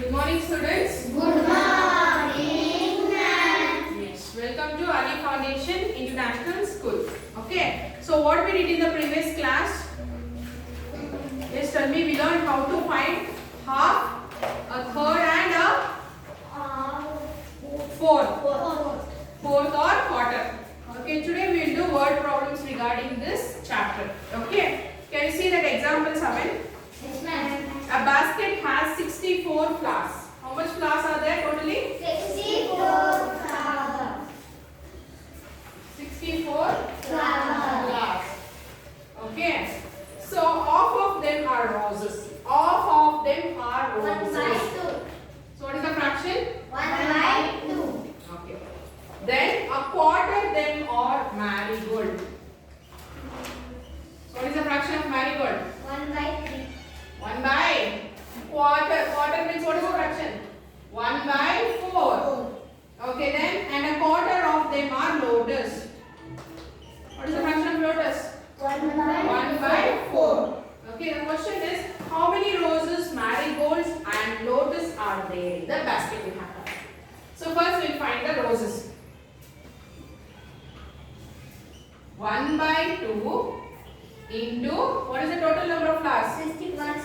Good morning, students. Good morning, ma'am. Yes, welcome to Ali Foundation International School. Okay, so what we did in the previous class? Yes, tell me, we learned how to find half, a third, and a fourth. Fourth or quarter. Okay, today we will do word problems regarding this chapter. Okay, can you see that example 7? Yes, ma'am. A basket has 64 flowers. How much flowers are there totally? 64 flowers. 64 Flowers. flowers. Okay. So half of them are roses. Half of them are 1 roses. by 2. So what is the fraction? 1 by 2. Okay. Then a quarter them are marigold. So what is the fraction of marigold? 1 by 3. 1 by quarter. Quarter means what is the fraction? 1 by 4. Okay then, and a quarter of them are lotus. What is the fraction of lotus? 1 by 1 by 4. Okay, the question is how many roses, marigolds and lotus are there in the basket we have? So first we'll find the roses. 1 by 2 into, what is the total number of flowers? 61.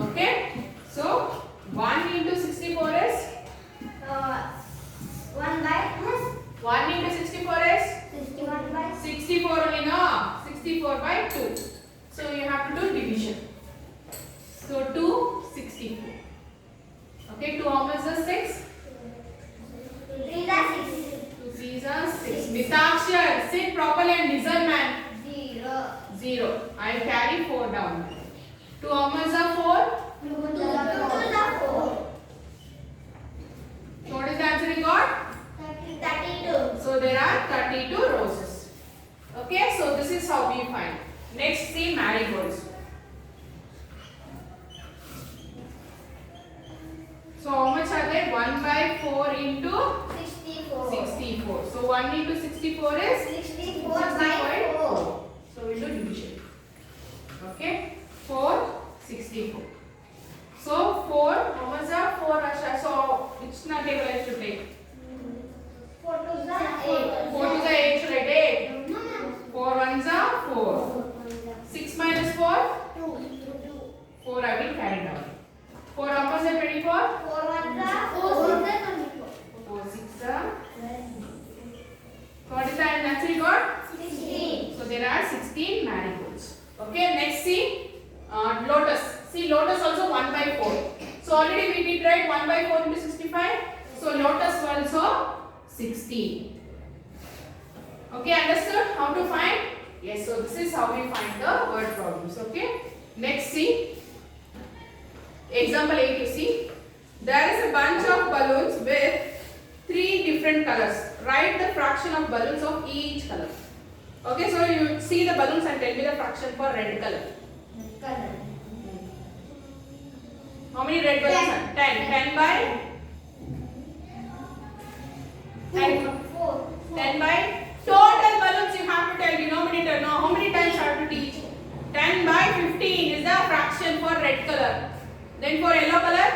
Okay, so 1 into 64 is 1 by 1 into 64 is 61 by 64 only, no? 64 by 2. So you have to do division. So 2, 64. Okay, 2 how much is 6? 3 are 6. 2 3s are 6. Mitakshar, sit properly and listen, man. 0. 0. I carry 4 down. 2 how much are 4? 2 are 4. So what is the answer you got? 32. So there are 32 roses. Okay, so this is how we find. Next, see marigolds. So how much are there? 1 by 4 into 64. 64. So 1 into 64 is 64 by 4. So we do division. Okay, 4, 64. So 4, how much are 4 Asha? So which na table I should take? 4 to the 8. 4 to the 8 should I take? 4 ones are 4. 6 minus 4? 4 I will carry down. 4 how much are 24? 4 ones are 4. 4 6 are. So what is the answer you got? 16. So there are 16 marigolds. Okay, next see lotus. See lotus also 1 by 4. So already we did write 1 by 4 into 65. So lotus also 16. Okay, understood how to find? Yes, so this is how we find the word problems. Okay, next see example 8. You see there is a bunch of balloons with 3 different colors. Write the fraction of balloons of each color. Okay, so you see the balloons and tell me the fraction for red color. How many red balloons are? 10. 10 by 10. 4. 10 by total balloons you have to tell denominator. Now how many times you have to teach? 10 by 15 is the fraction for red color. Then for yellow color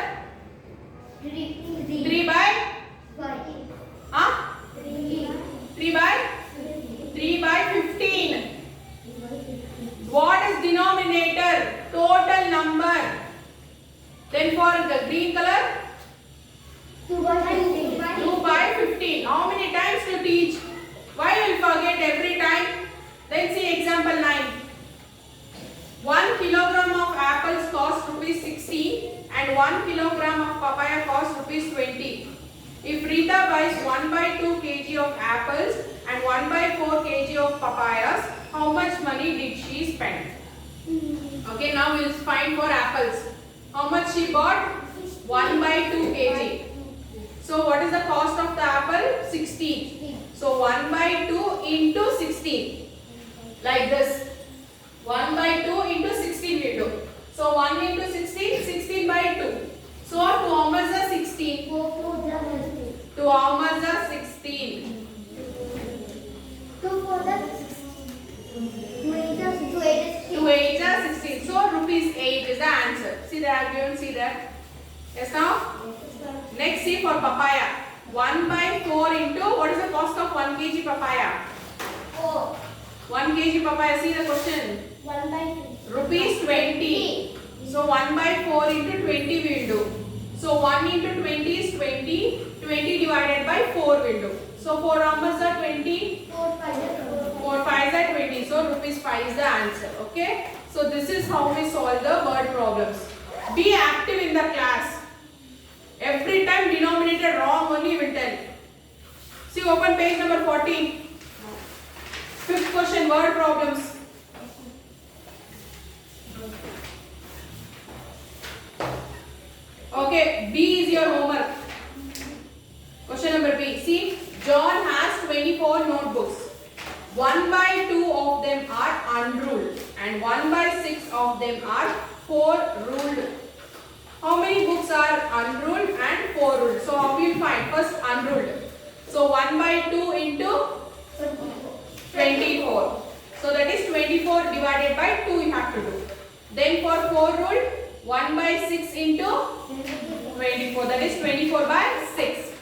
3 by 3 by 3 by 15. What is denominator? Total number. Then for the green color 2 by 15. How many times to teach? Why you will forget every time? Then see example 9. 1 kilogram of apples cost rupees 60 and 1 kilogram of papaya cost rupees 20. If Rita buys 1 by 2 kg of apples and 1 by 4 kg of papayas, how much money did she spend? Okay, now we will find for apples. How much she bought? 1 by 2 kg. So what is the cost of the apple? 16. So 1 by 2 into 16. Like this. 1 by 2 into 16 we do. So 1 into 16, 16 by 2. So 2 how much is 16? 2 how much is 16? 2 for the 2 8 is 2 8 is the answer. See there, I have given, see there. Yes now? Next, see for papaya. 1 by 4 into, what is the cost of 1 kg papaya? 4. 1 kg papaya, see the question. 1 by 2. Rupees 20. So 1 by 4 into 20 we will do. So 1 into 20 is 20. 20 divided by 4 will do. So 4 numbers are 20. 4 5 4 5 are 20. So rupees 5 is the answer. Okay. So this is how we solve the word problems. Be active in the class. Every time denominator wrong only you will tell. See, open page number 14. Fifth question, word problems. Okay, B is your homework. Question number B. See, John has 24 notebooks. 1 by 2 of them are unruled and 1 by 6 of them are 4 ruled. How many books are unruled and 4 ruled? So how will you find? First unruled. So 1 by 2 into 24. So that is 24 divided by 2 you have to do. Then for 4 ruled, 1 by 6 into 24. That is 24 by 6.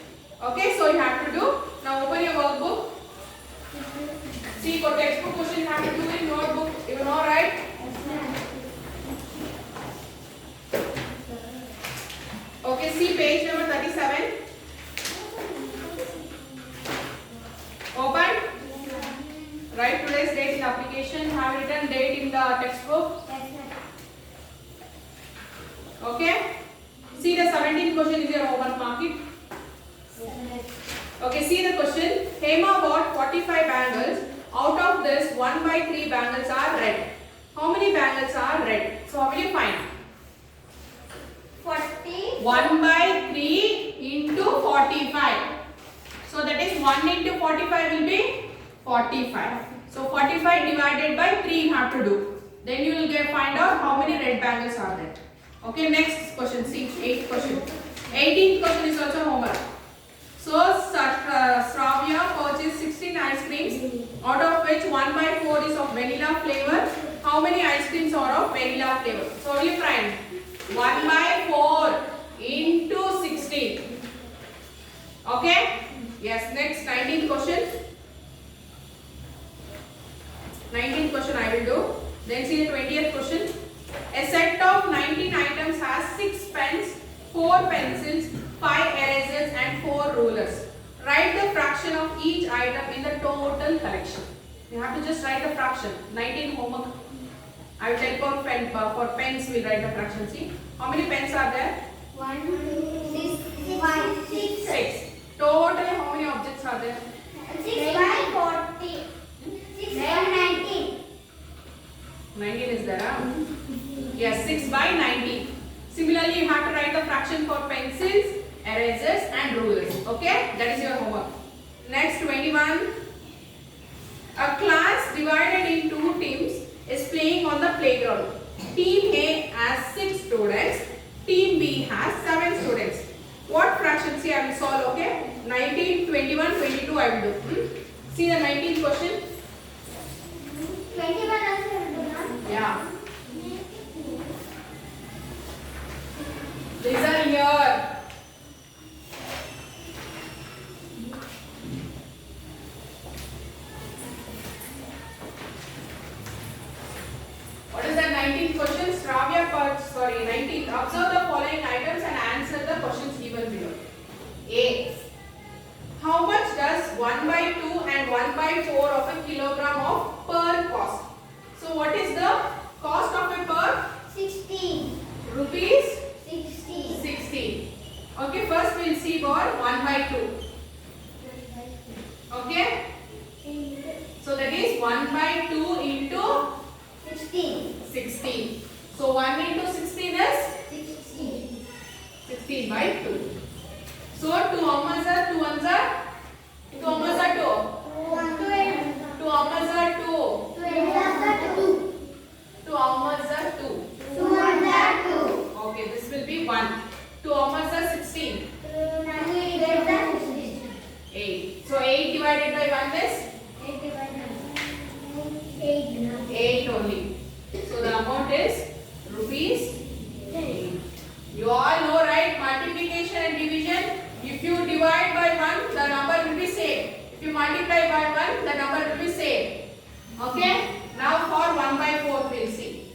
Okay, so you have to do. Now open your workbook. See, for textbook question you have to do in notebook. You know, right? Okay, see page number 37. Open. Write today's date in application. Have written date in the textbook. Okay. See the 17th question is your homework. Mark it. Okay, see the question. Hema bought 45 bangles. Out of this, 1 by 3 bangles are red. How many bangles are red? So how will you find? 40. 1 by 3 into 45. So that is 1 into 45 will be 45. So 45 divided by 3 you have to do. Then you will find out how many red bangles are there. Okay, next question. See, 8th question. 18th question is also homework. So Shravya purchased 16 ice creams, out of which 1 by 4 is of vanilla flavor. How many ice creams are of vanilla flavor? So will you find 1 by 4 into 16. Okay? Yes, next 19th question. 19th question I will do. Then see the 20th question. A set of 19 items has 6 pens, 4 pencils, 5 erasers and 4 rulers. Write the fraction of each item in the total collection. You have to just write the fraction. 19 homework. I will tell for pens we will write the fraction. See, how many pens are there? 1 2 6 5 6 6. Total how many objects are there? 6 by 40. 6 by 19. 19 is there, huh? Yes, 6 by 19. Similarly, you have to write the fraction for pencils, erasers and rulers. Okay, that is your homework. Next, 21. A class divided in 2 teams is playing on the playground. Team A has 6 students, Team B has 7 students. What fraction? See, I will solve. Okay, 19, 21, 22 I will do. See the 19th question. 21 also. Yeah. These are here. What is that 19th question? Shravya, 19th. Observe the following items and answer the questions given below. A. How much does 1 by 2 and 1 by 4 of a kilogram of pearl cost? So what is the cost of a pearl? 16. Rupees 16. 16. Okay, first we will see for 1 by 2. Okay. So that is 1 by 2 into 16. 16. So 1 into 16 is 16. 16 by 2. So 2 how much are 2 ones are? 2 how much are 2? 2 how much are 2? 2 how much are 2? Okay, this will be 1. 2 how much are 16? 8. So 8 divided by 1 is 8 only. So the amount is rupees If you divide by 1, the number will be same. If you multiply by 1, the number will be same. Okay? Now for 1 by 4 we'll see.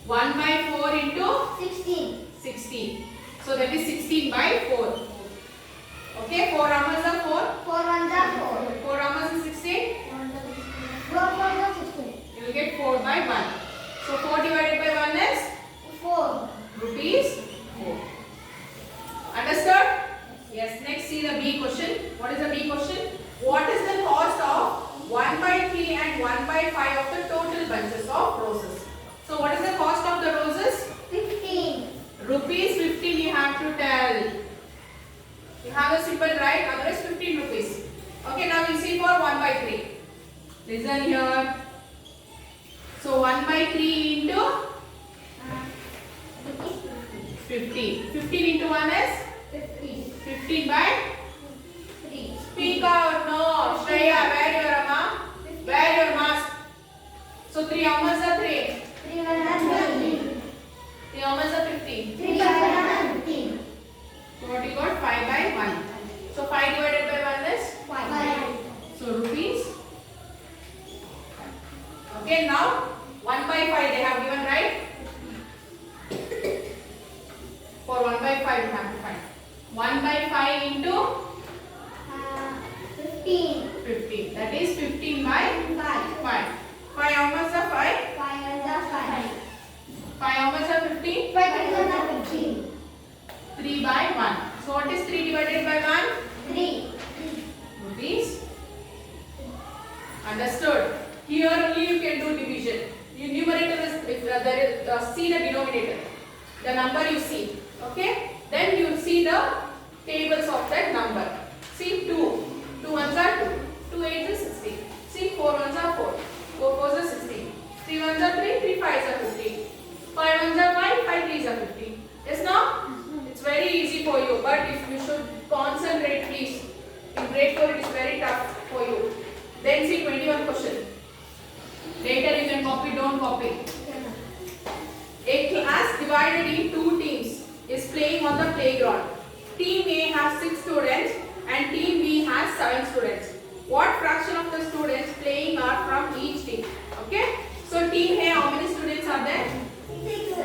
1 by 4 into 16. 16. So that is 16 by 4. Okay, 4 numbers are 4. 4 ones are 4. 4 numbers is 16. 4 ones are 16. You will get 4 by 1. So 4 divided by 1 is 4. rupees 4. Understood? Yes. Next, see the B question. What is the B question? What is the cost of 1 by 3 and 1 by 5 of the total bunches of roses? So what is the cost of the roses? 15. Rupees 15 you have to tell. You have a simple right, otherwise 15 rupees. Okay, now we'll see for 1 by 3. Listen here. So 1 by 3 into 15. 15 into 1 is 15. 15 by 3. Speak out. No. Shreya, wear your wear your mask. So 3 how much are 3? 3 ones are 15. 3 how much are 15? 3 ones are 15. So what you got? 5 by 1. So 5 divided by 1 is 5. so rupees. Okay, now 1 by 5 they have given, right? For 1 by 5 you have to find. 1 by 5 into 15. 15. That is 15 by 5. 5. 5 how much are 5? 5 ones are 5. 5 how much are 15? 5 ones are 15. 3 by 1. So what is 3 divided by 1? 3. Rupees. Understood? Here only you can do division. You numerator is there is see the denominator. The number you see. Okay? Then you see the tables of that number. See 2. 2 ones are 2. 2 8s is 16. See 4 ones are 4. 4 4s are 16. 3 ones are 3. 3 5s are 15. 5 ones are 5. 5 3s are 15. Yes, now? It's very easy for you, but if you should concentrate, please. In grade 4 it is very tough for you. Then see 21 question. Later you can copy, don't copy. A class divided in 2 teams is playing on the playground. Team A has 6 students and team B has 7 students. What fraction of the students playing are from each team? Okay? So team A, how many students are there? 6.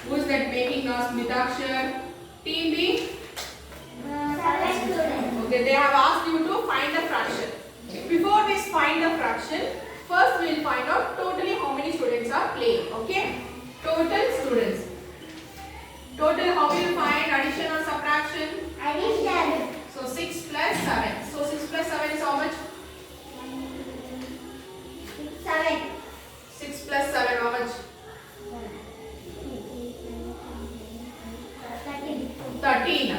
Who is that making noise? Mitakshar. Team B? 7 students. Okay, they have asked you to find the fraction. Before we find the fraction, first we will find out totally how many students are playing. Okay? Total students. Total, how will you find addition or subtraction? Addition. So 6 plus 7. So 6 plus 7 is how much? 7. 6 plus 7 how much? 13.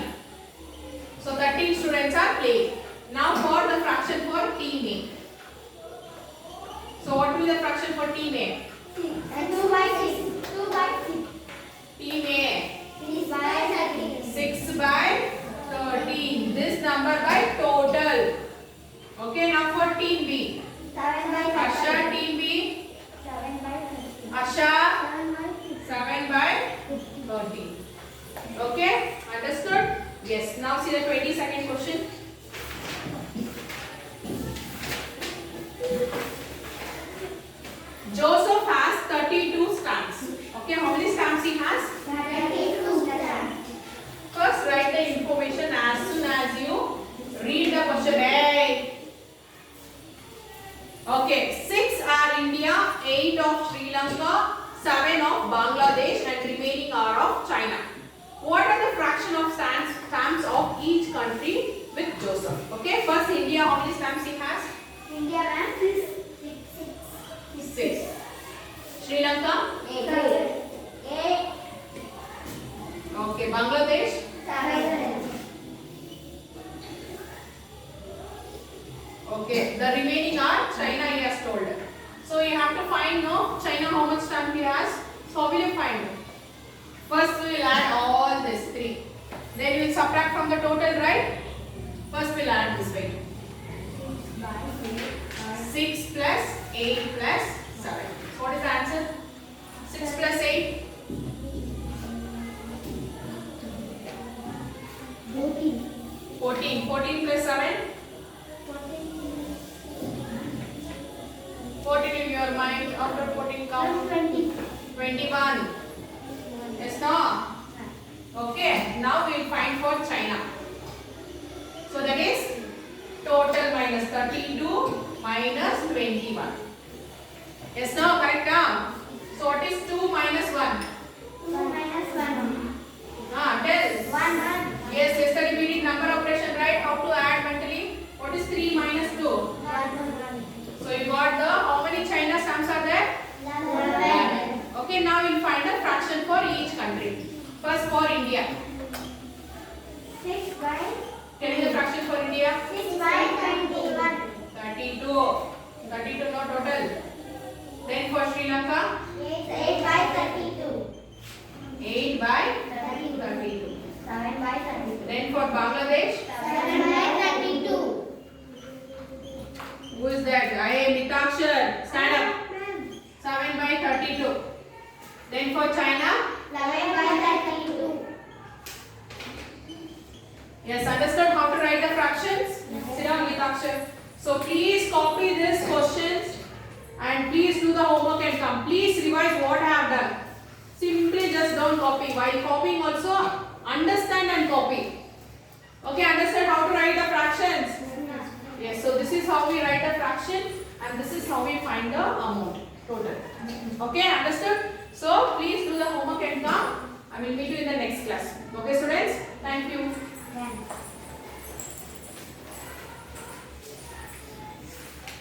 So 13 students are playing. Now for the fraction for team A. So what will be the fraction for team A? 2 by 6. 2 by 6. Team A. 6 by 13. 6 by 13. This number by total. Okay, now for team B. 7 by 13. Asha, team B. 7 by 13. Asha, 7 by 6. 7 by 13. Okay, understood? Yes. Now see the 22nd question. Joseph has 32 stamps. Okay, how many stamps he has? 32 stamps. First write the information as soon as you read the question. Hey. Okay, 6 are India, 8 of Sri Lanka, 7 of Bangladesh and remaining are of China. What are the fraction of stamps of each country with Joseph? Okay, first India, how many stamps he has? India has 6. 6. Sri Lanka? 8. Okay, Bangladesh? 7. Okay, the remaining are China, he has told. So you have to find no China how much stamp he has. So how will you find? First we will add all this 3. Then we will subtract from the total, right? First we will add this way. 6 plus 8 plus 7. So what is the answer? 6 plus 8? your mind after putting count? 21. Yes, no? Okay, now we will find for China. So that is total minus 32 minus 21. Yes, no? Correct now? So what is 2 minus 1? 2 minus 1. Tell. 1. Yes, yesterday we did number operation, right? How to add mentally? What is 3 minus 2? 1. So you got the, how many China stamps are there? 11. Okay, now we'll find the fraction for each country. First for India. 6 by Tell me the fraction for India. 6 by 21. 32. 32 not total. Then for Sri Lanka. 8 by 32. 8 by 32. 32. 7 by 32. Then for Bangladesh. 7 by 32. Who is that? Hey, Mitakshar. Stand up. 7 by 32. Then for China. 11 by 32. Yes, understood how to write the fractions? Sit down, Mitakshar. So please copy these questions and please do the homework and come. Please revise what I have done. Simply just don't copy. While copying also, understand and copy. Okay, understand how to write the fractions? Yes, so this is how we write the fraction and this is how we find the amount total. Okay, understood? So please do the homework and come. I will meet you in the next class. Okay, students? Thank you. Yeah.